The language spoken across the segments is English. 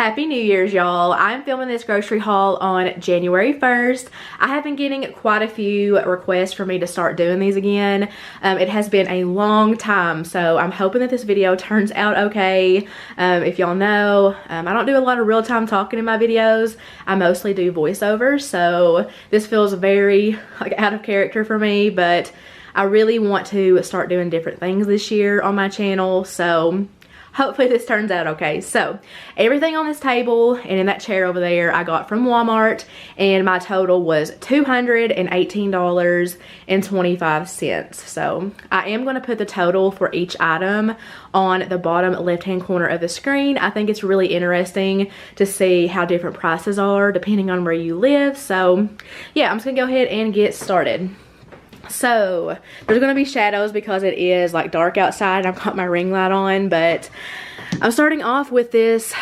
Happy New Year's, y'all. I'm filming this grocery haul on January 1st. I have been getting quite a few requests for me to start doing these again. It has been a long time, so I'm hoping that this video turns out okay. If y'all know, I don't do a lot of real-time talking in my videos. I mostly do voiceovers, so this feels very out of character for me, but I really want to start doing different things this year on my channel, so hopefully this turns out okay. So everything on this table and in that chair over there I got from Walmart, and my total was $218.25. So I am going to put the total for each item on the bottom left hand corner of the screen. I think it's really interesting to see how different prices are depending on where you live. So yeah, I'm just gonna go ahead and get started. So there's gonna be shadows because it is like dark outside and I've got my ring light on, but I'm starting off with this,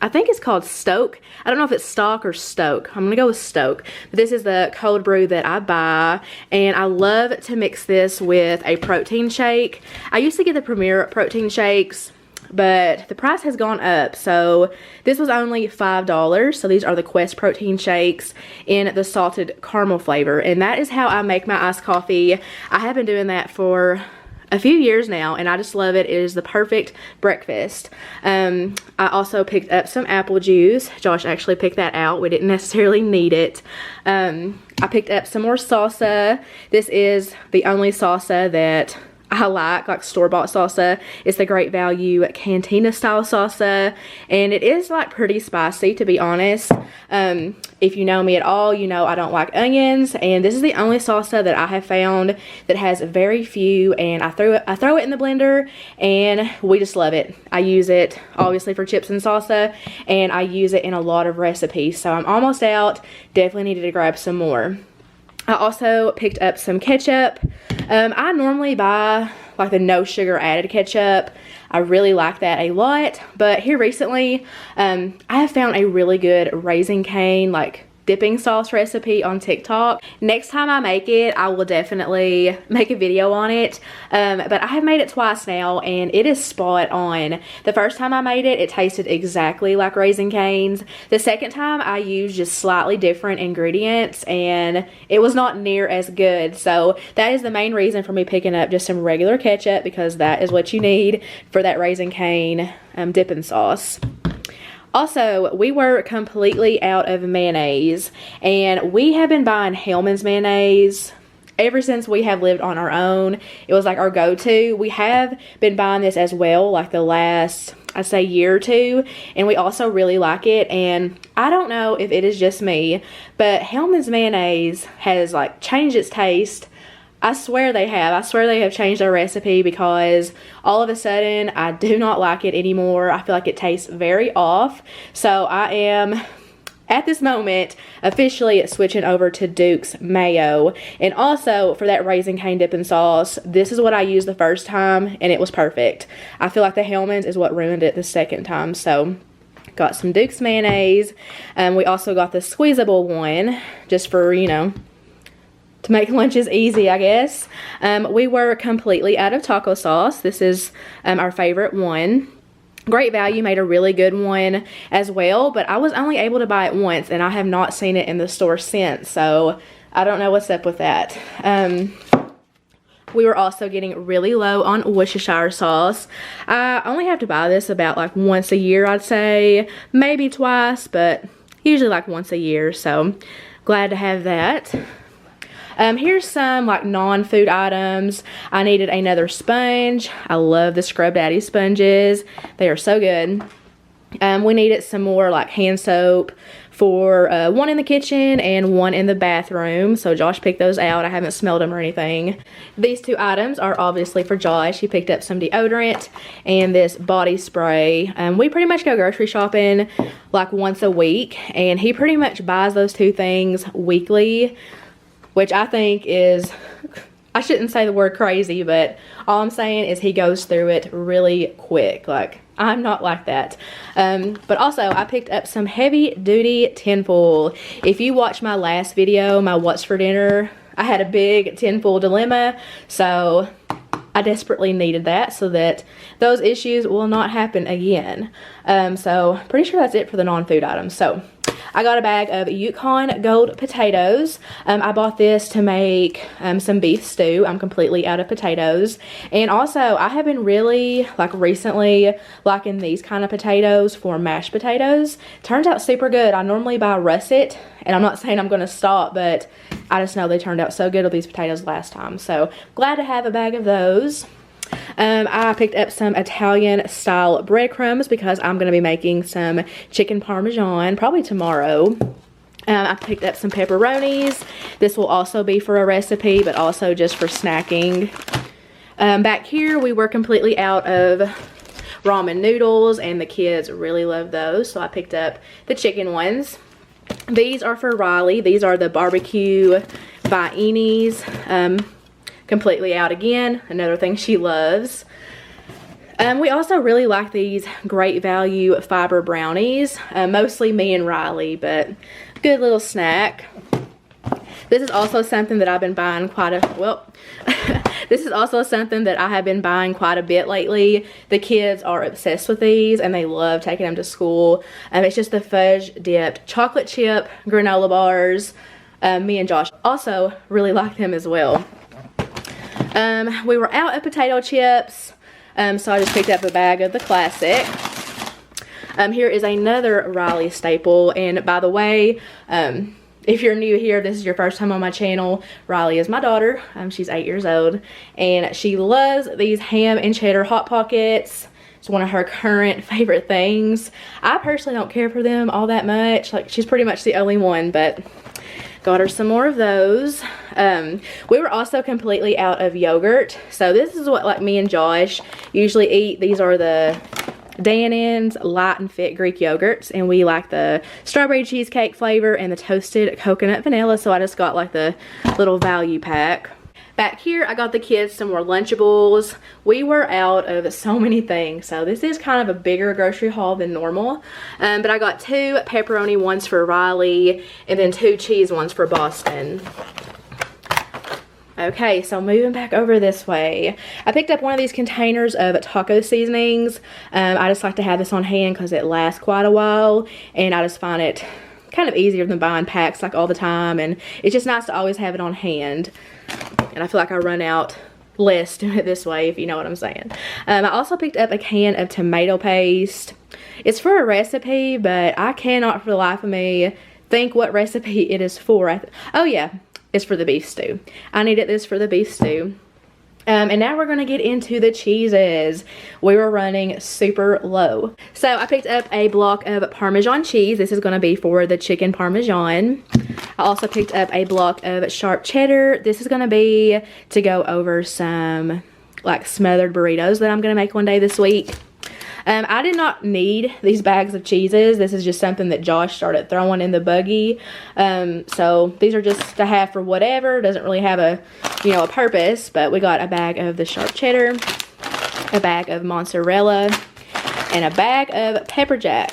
I think it's called Stoke. I don't know if it's Stock or Stoke. I'm gonna go with Stoke. But this is the cold brew that I buy, and I love to mix this with a protein shake. I used to get the Premier protein shakes, but the price has gone up, so this was only $5. So these are the Quest protein shakes in the salted caramel flavor, and that is how I make my iced coffee. I have been doing that for a few years now, and I just love it. It is the perfect breakfast. I also picked up some apple juice. Josh actually picked that out. We didn't necessarily need it. I picked up some more salsa. This is the only salsa that I like store-bought salsa. It's the Great Value Cantina style salsa, and it is like pretty spicy, to be honest. If you know me at all, you know I don't like onions, and this is the only salsa that I have found that has very few, and I throw it in the blender and we just love it. I use it obviously for chips and salsa, and I use it in a lot of recipes. So I'm almost out. Definitely needed to grab some more. I also picked up some ketchup. I normally buy like the no sugar added ketchup. I really like that a lot, but here recently I have found a really good Raising Cane like dipping sauce recipe on TikTok. Next time I make it, I will definitely make a video on it, but I have made it twice now and it is spot on. The first time I made it, it tasted exactly like Raising Cane's. The second time I used just slightly different ingredients and it was not near as good. So that is the main reason for me picking up just some regular ketchup, because that is what you need for that Raising Cane dipping sauce. Also, we were completely out of mayonnaise, and we have been buying Hellmann's mayonnaise ever since we have lived on our own. It was like our go-to. We have been buying this as well like the last, I'd say, year or two, and we also really like it. And I don't know if it is just me, but Hellmann's mayonnaise has like changed its taste. I swear they have. I swear they have changed their recipe, because all of a sudden I do not like it anymore. I feel like it tastes very off. So I am, at this moment, officially switching over to Duke's mayo. And also for that Raising Cane dipping sauce, this is what I used the first time and it was perfect. I feel like the Hellmann's is what ruined it the second time. So got some Duke's mayonnaise. We also got the squeezable one just for, you know, to make lunches easy, I guess. We were completely out of taco sauce. This is our favorite one. Great Value made a really good one as well, but I was only able to buy it once and I have not seen it in the store since, so I don't know what's up with that. We were also getting really low on Worcestershire sauce. I only have to buy this about like once a year, I'd say. Maybe twice, but usually like once a year, so glad to have that. Here's some like non-food items. I needed another sponge. I love the Scrub Daddy sponges. They are so good. We needed some more like hand soap for one in the kitchen and one in the bathroom. So Josh picked those out. I haven't smelled them or anything. These two items are obviously for Josh. He picked up some deodorant and this body spray. We pretty much go grocery shopping like once a week, and he pretty much buys those two things weekly, which I think is, I shouldn't say the word crazy, but all I'm saying is he goes through it really quick. Like, I'm not like that. But also, I picked up some heavy duty tinfoil. If you watched my last video, my what's for dinner, I had a big tinfoil dilemma. So I desperately needed that so that those issues will not happen again. So pretty sure that's it for the non-food items. So I got a bag of Yukon Gold potatoes. I bought this to make some beef stew. I'm completely out of potatoes. And also, I have been really, like recently, liking these kind of potatoes for mashed potatoes. Turns out super good. I normally buy russet, and I'm not saying I'm going to stop, but I just know they turned out so good with these potatoes last time. So, glad to have a bag of those. I picked up some Italian style breadcrumbs because I'm going to be making some chicken parmesan probably tomorrow. I picked up some pepperonis. This will also be for a recipe, but also just for snacking. Back here we were completely out of ramen noodles, and the kids really love those, so I picked up the chicken ones. These are for Riley. These are the barbecue Viennes. Completely out again, another thing she loves. We also really like these Great Value fiber brownies, mostly me and Riley, but good little snack. This is also something that I've been buying this is also something that I have been buying quite a bit lately. The kids are obsessed with these and they love taking them to school. It's just the fudge dipped chocolate chip granola bars. Me and Josh also really like them as well. We were out of potato chips, so I just picked up a bag of the classic. Here is another Riley staple, and by the way, if you're new here, this is your first time on my channel, Riley is my daughter. She's 8 years old, and she loves these ham and cheddar Hot Pockets. It's one of her current favorite things. I personally don't care for them all that much. Like, she's pretty much the only one, but got her some more of those. We were also completely out of yogurt. So this is what like me and Josh usually eat. These are the Danon's Light and Fit Greek yogurts, and we like the strawberry cheesecake flavor and the toasted coconut vanilla, so I just got like the little value pack. Back here, I got the kids some more Lunchables. We were out of so many things, so this is kind of a bigger grocery haul than normal. But I got 2 pepperoni ones for Riley, and then 2 cheese ones for Boston. Okay, so moving back over this way, I picked up one of these containers of taco seasonings. I just like to have this on hand because it lasts quite a while, and I just find it kind of easier than buying packs like all the time, and it's just nice to always have it on hand. And I feel like I run out less doing it this way, if you know what I'm saying. I also picked up a can of tomato paste. It's for a recipe, but I cannot for the life of me think what recipe it is for. Oh yeah, it's for the beef stew. I needed this for the beef stew. And now we're going to get into the cheeses. We were running super low. So I picked up a block of Parmesan cheese. This is going to be for the chicken Parmesan. I also picked up a block of sharp cheddar. This is going to be to go over some like smothered burritos that I'm going to make one day this week. I did not need these bags of cheeses. This is just something that Josh started throwing in the buggy. So these are just to have for whatever. Doesn't really have a, a purpose. But we got a bag of the sharp cheddar, a bag of mozzarella, and a bag of pepper jack.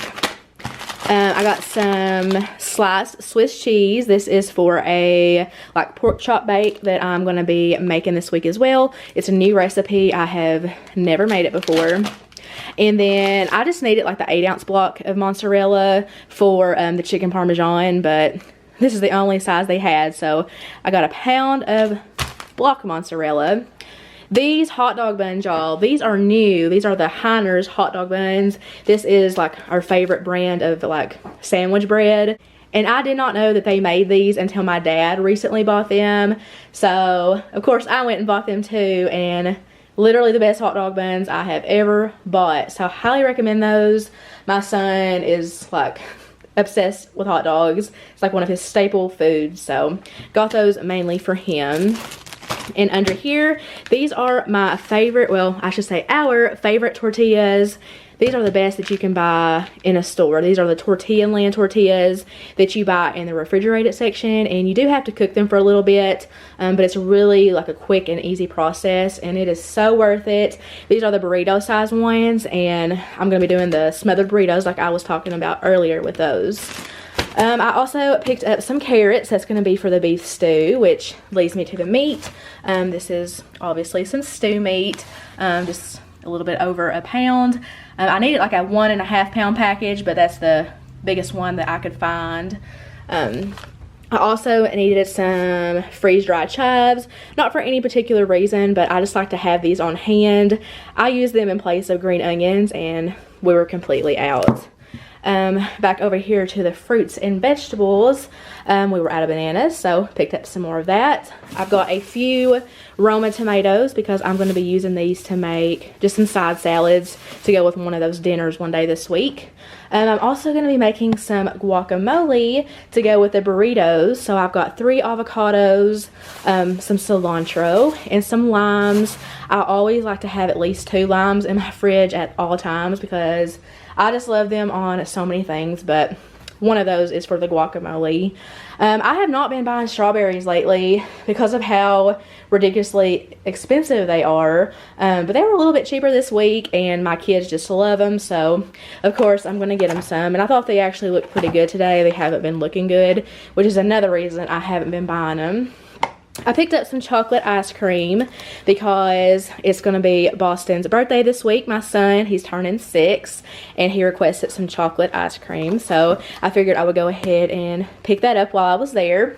I got some sliced Swiss cheese. This is for a like pork chop bake that I'm going to be making this week as well. It's a new recipe. I have never made it before. And then I just needed like the 8-ounce block of mozzarella for the chicken Parmesan, but this is the only size they had. So I got a pound of block mozzarella. These hot dog buns, y'all, these are new. These are the Heiner's hot dog buns. This is like our favorite brand of like sandwich bread. And I did not know that they made these until my dad recently bought them. So, of course, I went and bought them too. And literally the best hot dog buns I have ever bought. So I highly recommend those. My son is like obsessed with hot dogs. It's like one of his staple foods. So got those mainly for him. And under here, these are my favorite, well, I should say our favorite tortillas. These are the best that you can buy in a store. These are the Tortilla Land tortillas that you buy in the refrigerated section, and you do have to cook them for a little bit, but it's really like a quick and easy process, and it is so worth it. These are the burrito size ones, and I'm going to be doing the smothered burritos like I was talking about earlier with those. I also picked up some carrots. That's going to be for the beef stew, which leads me to the meat. This is obviously some stew meat, just a little bit over a pound. I needed like a 1.5 pound package, but that's the biggest one that I could find. I also needed some freeze-dried chives, not for any particular reason, but I just like to have these on hand. I use them in place of green onions, and we were completely out. Back over here to the fruits and vegetables, we were out of bananas, so picked up some more of that. I've got a few Roma tomatoes because I'm going to be using these to make just some side salads to go with one of those dinners one day this week. I'm also going to be making some guacamole to go with the burritos. So I've got 3 avocados, some cilantro, and some limes. I always like to have at least 2 limes in my fridge at all times because I just love them on so many things, but one of those is for the guacamole. I have not been buying strawberries lately because of how ridiculously expensive they are, but they were a little bit cheaper this week, and my kids just love them, so of course I'm going to get them some. And I thought they actually looked pretty good today. They haven't been looking good, which is another reason I haven't been buying them. I picked up some chocolate ice cream because it's going to be Boston's birthday this week. My son, he's turning 6, and he requested some chocolate ice cream. So I figured I would go ahead and pick that up while I was there.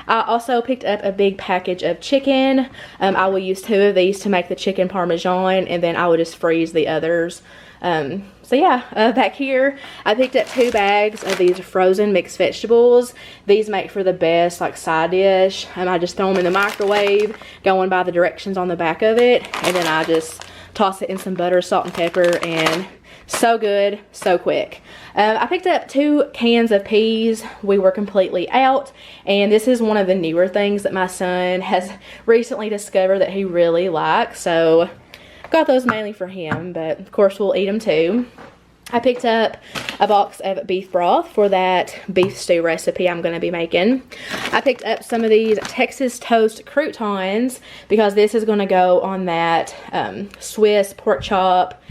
I also picked up a big package of chicken. I will use 2 of these to make the chicken parmesan, and then I will just freeze the others. So yeah, back here I picked up 2 bags of these frozen mixed vegetables. These make for the best like side dish. I just throw them in the microwave, going by the directions on the back of it, and then I just toss it in some butter, salt, and pepper, and so good, so quick. I picked up 2 cans of peas. We were completely out, and this is one of the newer things that my son has recently discovered that he really likes, so got those mainly for him, but of course we'll eat them too. I picked up a box of beef broth for that beef stew recipe I'm going to be making. I picked up some of these Texas toast croutons because this is going to go on that Swiss pork chop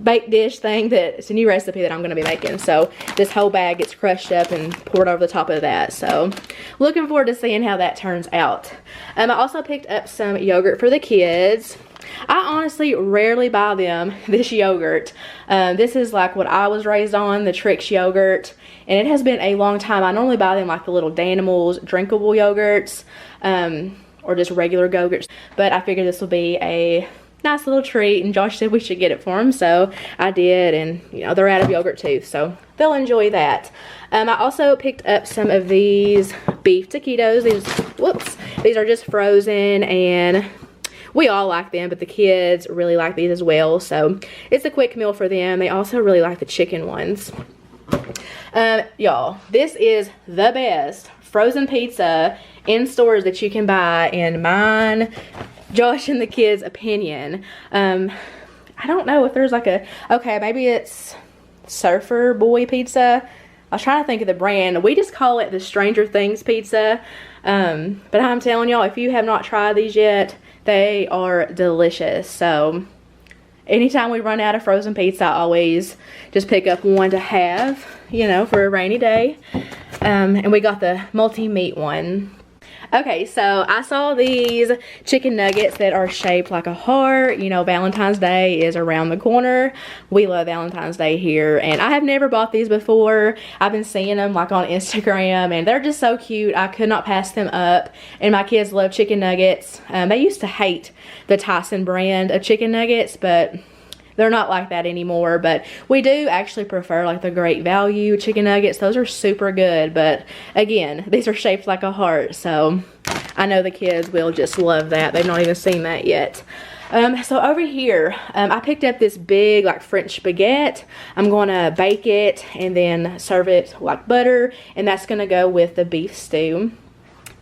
baked dish thing. That it's a new recipe that I'm going to be making, so this whole bag gets crushed up and poured over the top of that, so looking forward to seeing how that turns out. I also picked up some yogurt for the kids. I honestly rarely buy them this yogurt. This is like what I was raised on, the Trix yogurt, and it has been a long time. I normally buy them like the little Danimals drinkable yogurts, or just regular yogurts, but I figured this will be a nice little treat, and Josh said we should get it for him, so I did, and you know, they're out of yogurt too, so they'll enjoy that. I also picked up some of these beef taquitos. These are just frozen, and we all like them, but the kids really like these as well, so it's a quick meal for them. They also really like the chicken ones. Y'all, this is the best frozen pizza in stores that you can buy, in mine, Josh, and the kids' opinion. I don't know if there's like a, okay, maybe it's Surfer Boy Pizza. I was trying to think of the brand. We just call it the Stranger Things pizza. But I'm telling y'all, if you have not tried these yet, they are delicious. So anytime we run out of frozen pizza, I always just pick up one to have, you know, for a rainy day. And we got the multi-meat one. Okay, so I saw these chicken nuggets that are shaped like a heart. You know, Valentine's Day is around the corner. We love Valentine's Day here, and I have never bought these before. I've been seeing them like on Instagram, and they're just so cute. I could not pass them up, and my kids love chicken nuggets. They used to hate the Tyson brand of chicken nuggets, but they're not like that anymore. But we do actually prefer like the Great Value chicken nuggets. Those are super good, but again, these are shaped like a heart, so I know the kids will just love that. They've not even seen that yet. So over here, I picked up this big like French baguette. I'm going to bake it and then serve it like butter, and that's going to go with the beef stew.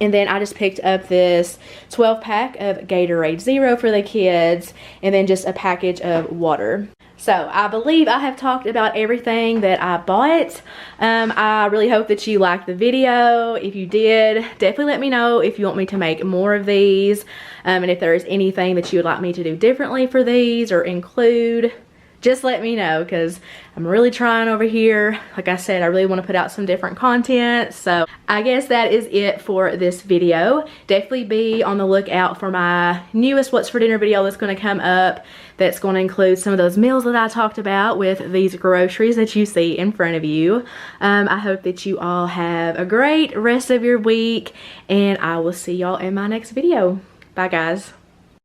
And then I just picked up this 12-pack of Gatorade Zero for the kids, and then just a package of water. So I believe I have talked about everything that I bought. I really hope that you liked the video. If you did, definitely let me know if you want me to make more of these. And if there is anything that you would like me to do differently for these or include, just let me know, because I'm really trying over here. Like I said, I really want to put out some different content. So I guess that is it for this video. Definitely be on the lookout for my newest What's for Dinner video that's going to come up, that's going to include some of those meals that I talked about with these groceries that you see in front of you. I hope that you all have a great rest of your week, and I will see y'all in my next video. Bye guys.